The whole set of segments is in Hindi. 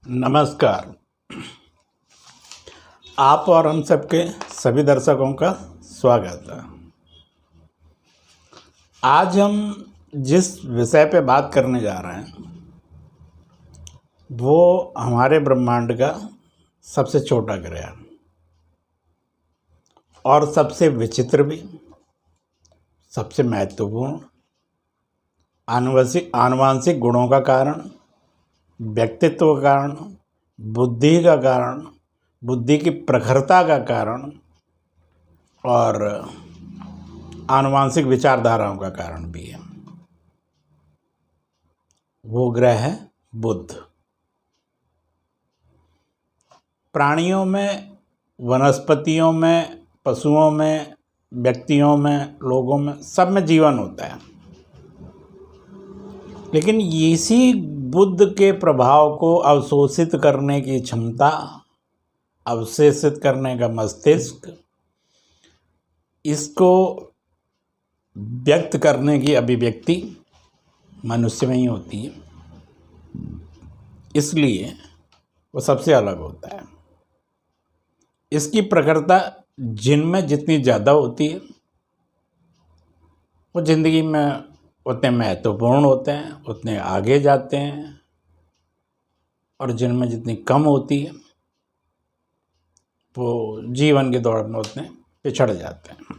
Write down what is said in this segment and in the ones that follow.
नमस्कार। आप और हम सबके सभी दर्शकों का स्वागत है। आज हम जिस विषय पे बात करने जा रहे हैं वो हमारे ब्रह्मांड का सबसे छोटा ग्रह है और सबसे विचित्र भी, सबसे महत्वपूर्ण, आनुवंशिक गुणों का कारण, व्यक्तित्व का कारण, बुद्धि का कारण, बुद्धि की प्रखरता का कारण और आनुवंशिक विचारधाराओं का कारण भी है। वो ग्रह है बुध। प्राणियों में, वनस्पतियों में, पशुओं में, व्यक्तियों में, लोगों में, सब में जीवन होता है, लेकिन इसी बुध के प्रभाव को अवशोषित करने की क्षमता, अवशेषित करने का मस्तिष्क, इसको व्यक्त करने की अभिव्यक्ति मनुष्य में ही होती है, इसलिए वो सबसे अलग होता है। इसकी प्रखरता जिनमें जितनी ज़्यादा होती है वो ज़िंदगी में उतने महत्वपूर्ण होते हैं, उतने आगे जाते हैं, और जिनमें जितनी कम होती है वो जीवन के दौर में उतने पिछड़ जाते हैं।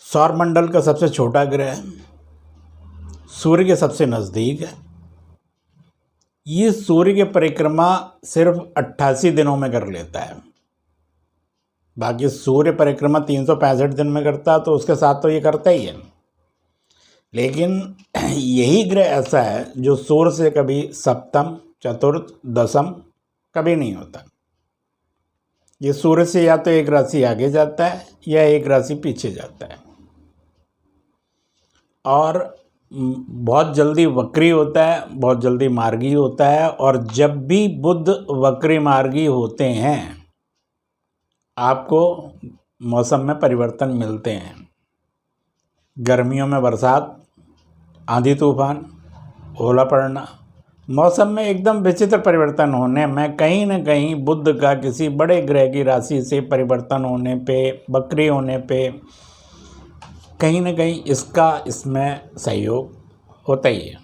सौरमंडल का सबसे छोटा ग्रह सूर्य के सबसे नज़दीक है। ये सूर्य की परिक्रमा सिर्फ 88 दिनों में कर लेता है। बाकी सूर्य परिक्रमा 365 दिन में करता है, तो उसके साथ तो ये करता ही है, लेकिन यही ग्रह ऐसा है जो सूर्य से कभी सप्तम, चतुर्थ, दशम कभी नहीं होता। ये सूर्य से या तो एक राशि आगे जाता है या एक राशि पीछे जाता है, और बहुत जल्दी वक्री होता है, बहुत जल्दी मार्गी होता है। और जब भी बुध वक्री मार्गी होते हैं आपको मौसम में परिवर्तन मिलते हैं। गर्मियों में बरसात, आंधी तूफान, ओला पड़ना, मौसम में एकदम विचित्र परिवर्तन होने में कहीं न कहीं बुध का किसी बड़े ग्रह की राशि से परिवर्तन होने पे, वक्री होने पे, कहीं न कहीं इसमें सहयोग होता ही है।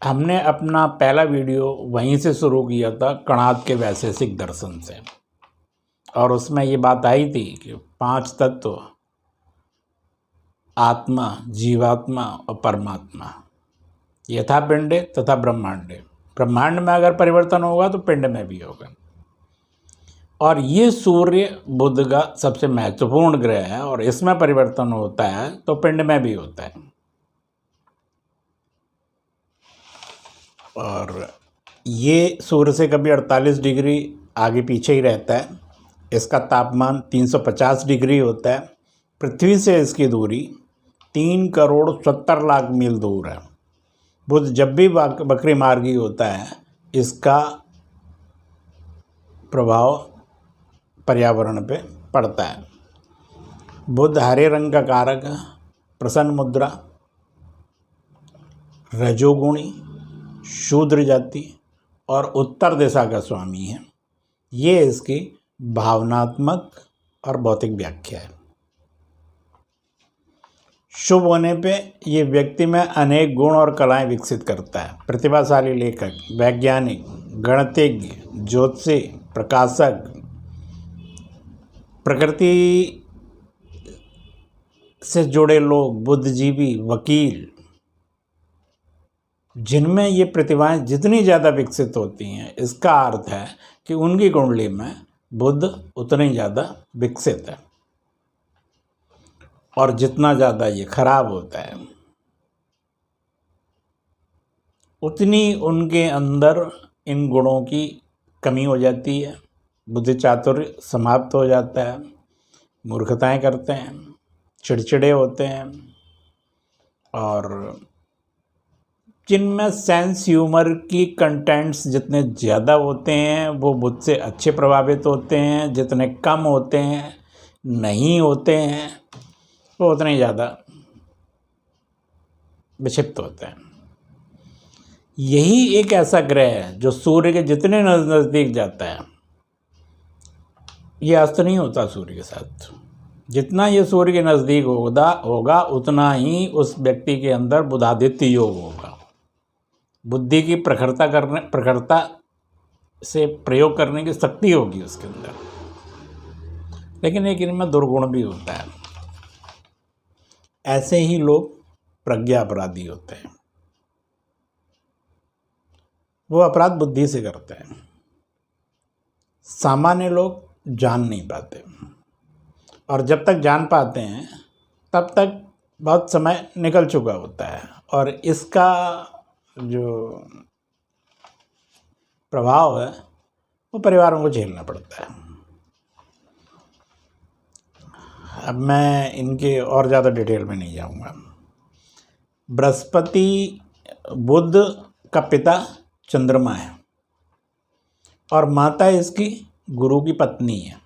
हमने अपना पहला वीडियो वहीं से शुरू किया था, कणाद के वैशेषिक दर्शन से, और उसमें ये बात आई थी कि 5 तत्व, आत्मा, जीवात्मा और परमात्मा, यथा पिंडे तथा ब्रह्मांडे। ब्रह्मांड में अगर परिवर्तन होगा तो पिंड में भी होगा। और ये सूर्य बुध का सबसे महत्वपूर्ण ग्रह है, और इसमें परिवर्तन होता है तो पिंड में भी होता है। और ये सूर्य से कभी 48 डिग्री आगे पीछे ही रहता है। इसका तापमान 350 डिग्री होता है। पृथ्वी से इसकी दूरी 3,70,00,000 मील दूर है। बुध जब भी वक्री मार्गी होता है इसका प्रभाव पर्यावरण पे पड़ता है। बुध हरे रंग का कारक है, प्रसन्न मुद्रा, रजोगुणी, शूद्र जाति और उत्तर दिशा का स्वामी है। ये इसकी भावनात्मक और भौतिक व्याख्या है। शुभ होने पे ये व्यक्ति में अनेक गुण और कलाएं विकसित करता है। प्रतिभाशाली लेखक, वैज्ञानिक, गणितज्ञ, ज्योतिषी, प्रकाशक, प्रकृति से जुड़े लोग, बुद्धिजीवी, वकील, जिनमें ये प्रतिभाएं जितनी ज़्यादा विकसित होती हैं, इसका अर्थ है कि उनकी कुंडली में बुध उतनी ज़्यादा विकसित है। और जितना ज़्यादा ये खराब होता है उतनी उनके अंदर इन गुणों की कमी हो जाती है। बुद्धि चातुर्य समाप्त हो जाता है, मूर्खताएं करते हैं, चिड़चिड़े होते हैं, और जिनमें सेंस ह्यूमर की कंटेंट्स जितने ज़्यादा होते हैं वो बुध से अच्छे प्रभावित होते हैं। जितने कम होते हैं, नहीं होते हैं, वो उतने ज़्यादा विक्षिप्त होते हैं। यही एक ऐसा ग्रह है जो सूर्य के जितने नज़दीक जाता है, ये अस्त नहीं होता सूर्य के साथ। जितना ये सूर्य के नज़दीक होगा उतना ही उस व्यक्ति के अंदर बुधादित्य योग होगा। बुद्धि की प्रखरता से प्रयोग करने की शक्ति होगी उसके अंदर। लेकिन एक इनमें दुर्गुण भी होता है। ऐसे ही लोग प्रज्ञा अपराधी होते हैं। वो अपराध बुद्धि से करते हैं। सामान्य लोग जान नहीं पाते, और जब तक जान पाते हैं तब तक बहुत समय निकल चुका होता है, और इसका जो प्रभाव है वो परिवारों को झेलना पड़ता है। अब मैं इनके और ज़्यादा डिटेल में नहीं जाऊंगा। बृहस्पति बुध का पिता चंद्रमा है, और माता इसकी गुरु की पत्नी है,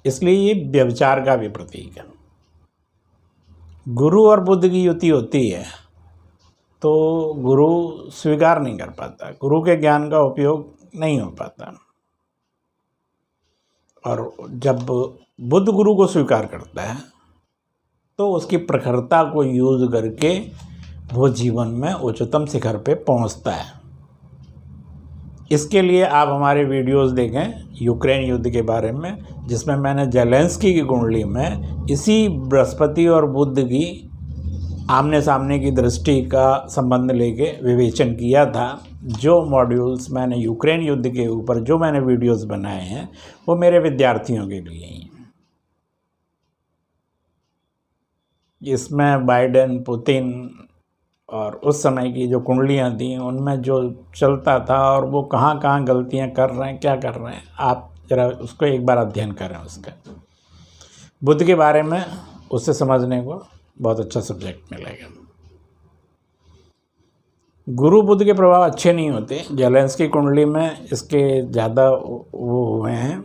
इसलिए ये व्यभिचार का भी प्रतीक है। गुरु और बुध की युति होती है तो गुरु स्वीकार नहीं कर पाता, गुरु के ज्ञान का उपयोग नहीं हो पाता। और जब बुध गुरु को स्वीकार करता है तो उसकी प्रखरता को यूज करके वो जीवन में उच्चतम शिखर पे पहुंचता है। इसके लिए आप हमारे वीडियोस देखें यूक्रेन युद्ध के बारे में, जिसमें मैंने जेलेंस्की की कुंडली में इसी बृहस्पति और बुध की आमने सामने की दृष्टि का संबंध लेके विवेचन किया था। जो मॉड्यूल्स मैंने यूक्रेन युद्ध के ऊपर जो मैंने वीडियोस बनाए हैं वो मेरे विद्यार्थियों के लिए ही हैं। इसमें बाइडेन, पुतिन और उस समय की जो कुंडलियाँ थी उनमें जो चलता था और वो कहाँ कहाँ गलतियाँ कर रहे हैं, क्या कर रहे हैं, आप जरा उसको एक बार अध्ययन करें। उसका बुद्ध के बारे में उससे समझने को बहुत अच्छा सब्जेक्ट मिलेगा। गुरु बुध के प्रभाव अच्छे नहीं होते। जेलेंस्की कुंडली में इसके ज़्यादा वो हुए हैं,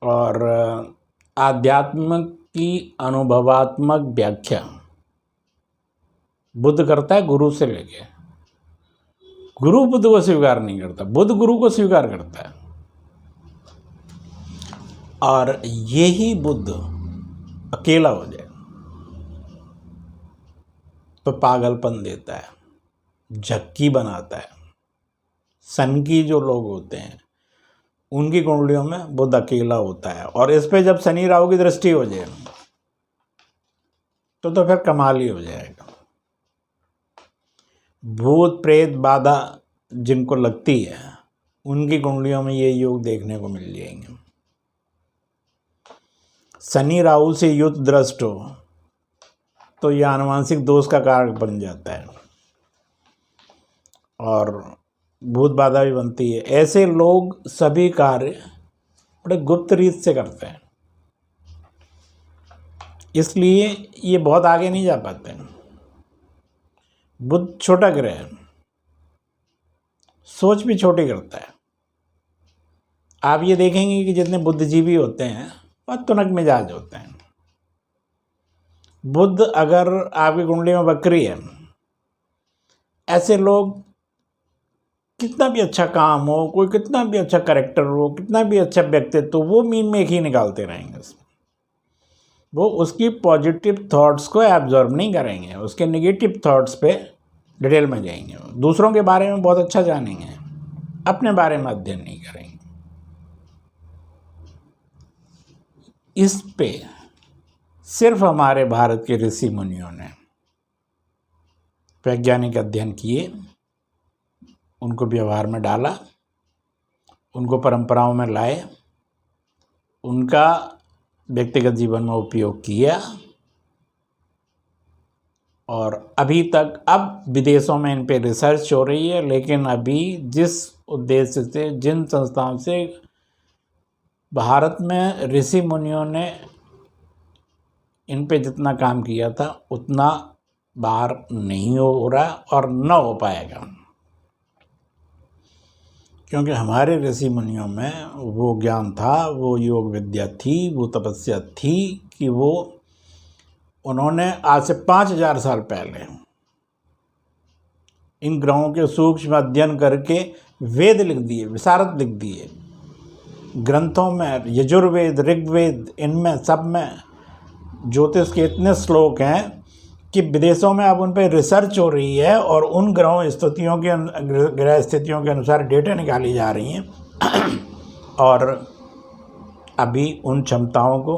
और आध्यात्म की अनुभवात्मक व्याख्या बुध करता है गुरु से लेके। गुरु बुध को स्वीकार नहीं करता, बुध गुरु को स्वीकार करता है। और यही बुध अकेला हो जाए तो पागलपन देता है, झक्की बनाता है। सन की जो लोग होते हैं उनकी कुंडलियों में बुध अकेला होता है, और इस पे जब शनि राहु की दृष्टि हो जाए तो फिर कमाल ही हो जाएगा। भूत प्रेत बाधा जिनको लगती है उनकी कुंडलियों में ये योग देखने को मिल जाएंगे। शनि राहु से युद्ध दृष्ट हो तो यह आनुवंशिक दोष का कारक बन जाता है, और भूत बाधा भी बनती है। ऐसे लोग सभी कार्य बड़े गुप्त रीत से करते हैं, इसलिए ये बहुत आगे नहीं जा पाते हैं। बुध छोटा ग्रह है, सोच भी छोटी करता है। आप ये देखेंगे कि जितने बुद्धिजीवी होते हैं वह तुनक मिजाज होते हैं। बुध अगर आपकी कुंडली में वक्री है, ऐसे लोग कितना भी अच्छा काम हो, कोई कितना भी अच्छा कैरेक्टर हो, कितना भी अच्छा व्यक्तित्व तो वो मीन में एक ही निकालते रहेंगे। वो उसकी पॉजिटिव थॉट्स को एब्जॉर्ब नहीं करेंगे, उसके नेगेटिव थॉट्स पे डिटेल में जाएंगे। दूसरों के बारे में बहुत अच्छा जानेंगे, अपने बारे में अध्ययन नहीं करेंगे। इस पे सिर्फ हमारे भारत के ऋषि मुनियों ने वैज्ञानिक अध्ययन किए, उनको व्यवहार में डाला, उनको परंपराओं में लाए, उनका व्यक्तिगत जीवन में उपयोग किया, और अभी तक अब विदेशों में इन पे रिसर्च हो रही है। लेकिन अभी जिस उद्देश्य से, जिन संस्थाओं से भारत में ऋषि मुनियों ने इन पे जितना काम किया था उतना बाहर नहीं हो रहा और न हो पाएगा, क्योंकि हमारे ऋषि मुनियों में वो ज्ञान था, वो योग विद्या थी, वो तपस्या थी कि वो उन्होंने आज से 5000 साल पहले इन ग्रहों के सूक्ष्म अध्ययन करके वेद लिख दिए, विशारद लिख दिए ग्रंथों में, यजुर्वेद, ऋग्वेद, इनमें सब में ज्योतिष के इतने श्लोक हैं कि विदेशों में अब उन पर रिसर्च हो रही है और उन ग्रह स्थितियों के अनुसार डेटा निकाली जा रही हैं और अभी उन क्षमताओं को,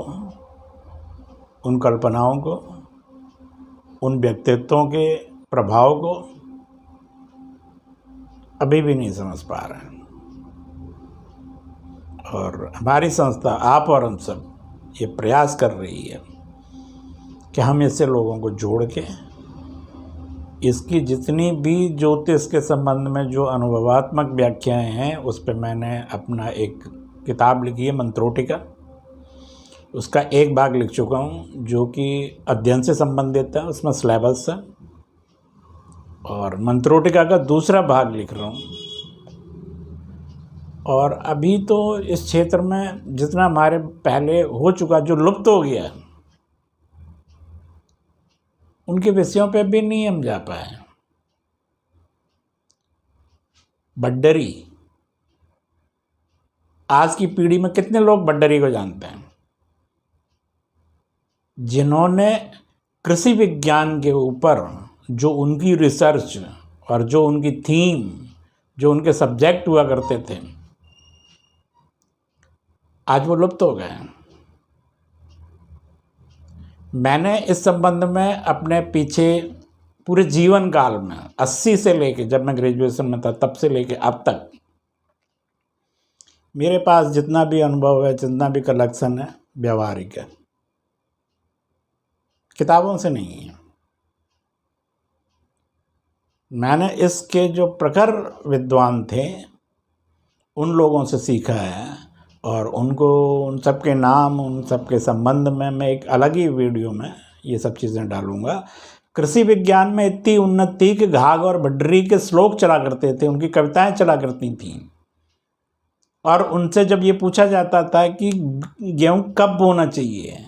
उन कल्पनाओं को, उन व्यक्तित्वों के प्रभाव को अभी भी नहीं समझ पा रहे हैं। और हमारी संस्था, आप और हम सब ये प्रयास कर रही है कि हम इससे लोगों को जोड़ के इसकी जितनी भी ज्योतिष के संबंध में जो अनुभवात्मक व्याख्याएं हैं उस पर मैंने अपना एक किताब लिखी है, मंत्रोटिका। उसका एक भाग लिख चुका हूँ जो कि अध्ययन से संबंधित है, उसमें सिलेबस है, और मंत्रोटिका का दूसरा भाग लिख रहा हूँ। और अभी तो इस क्षेत्र में जितना हमारे पहले हो चुका, जो लुप्त हो गया, उनके विषयों पे भी नहीं हम जा पाए। बड्डरी, आज की पीढ़ी में कितने लोग बड्डरी को जानते हैं? जिन्होंने कृषि विज्ञान के ऊपर जो उनकी रिसर्च और जो उनकी थीम, जो उनके सब्जेक्ट हुआ करते थे, आज वो लुप्त हो गए हैं। मैंने इस संबंध में अपने पीछे पूरे जीवन काल में 80 से लेके, जब मैं ग्रेजुएशन में था तब से लेके अब तक, मेरे पास जितना भी अनुभव है, जितना भी कलेक्शन है, व्यवहारिक है, किताबों से नहीं है। मैंने इसके जो प्रखर विद्वान थे उन लोगों से सीखा है और उनको, उन सब के नाम, उन सब के संबंध में मैं एक अलग ही वीडियो में ये सब चीज़ें डालूँगा। कृषि विज्ञान में इतनी उन्नति कि घाघ और बड्डरी के श्लोक चला करते थे, उनकी कविताएं चला करती थीं, और उनसे जब ये पूछा जाता था कि गेहूँ कब बोना चाहिए,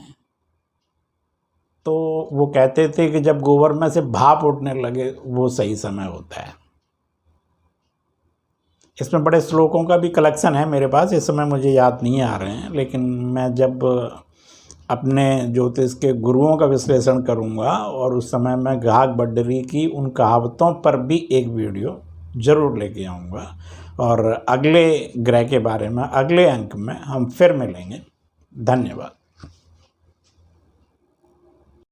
तो वो कहते थे कि जब गोबर में से भाप उठने लगे वो सही समय होता है। इसमें बड़े श्लोकों का भी कलेक्शन है मेरे पास, इस समय मुझे याद नहीं आ रहे हैं, लेकिन मैं जब अपने ज्योतिष के गुरुओं का विश्लेषण करूंगा और उस समय मैं घाघ बड्डरी की उन कहावतों पर भी एक वीडियो ज़रूर लेके आऊँगा। और अगले ग्रह के बारे में अगले अंक में हम फिर मिलेंगे। धन्यवाद।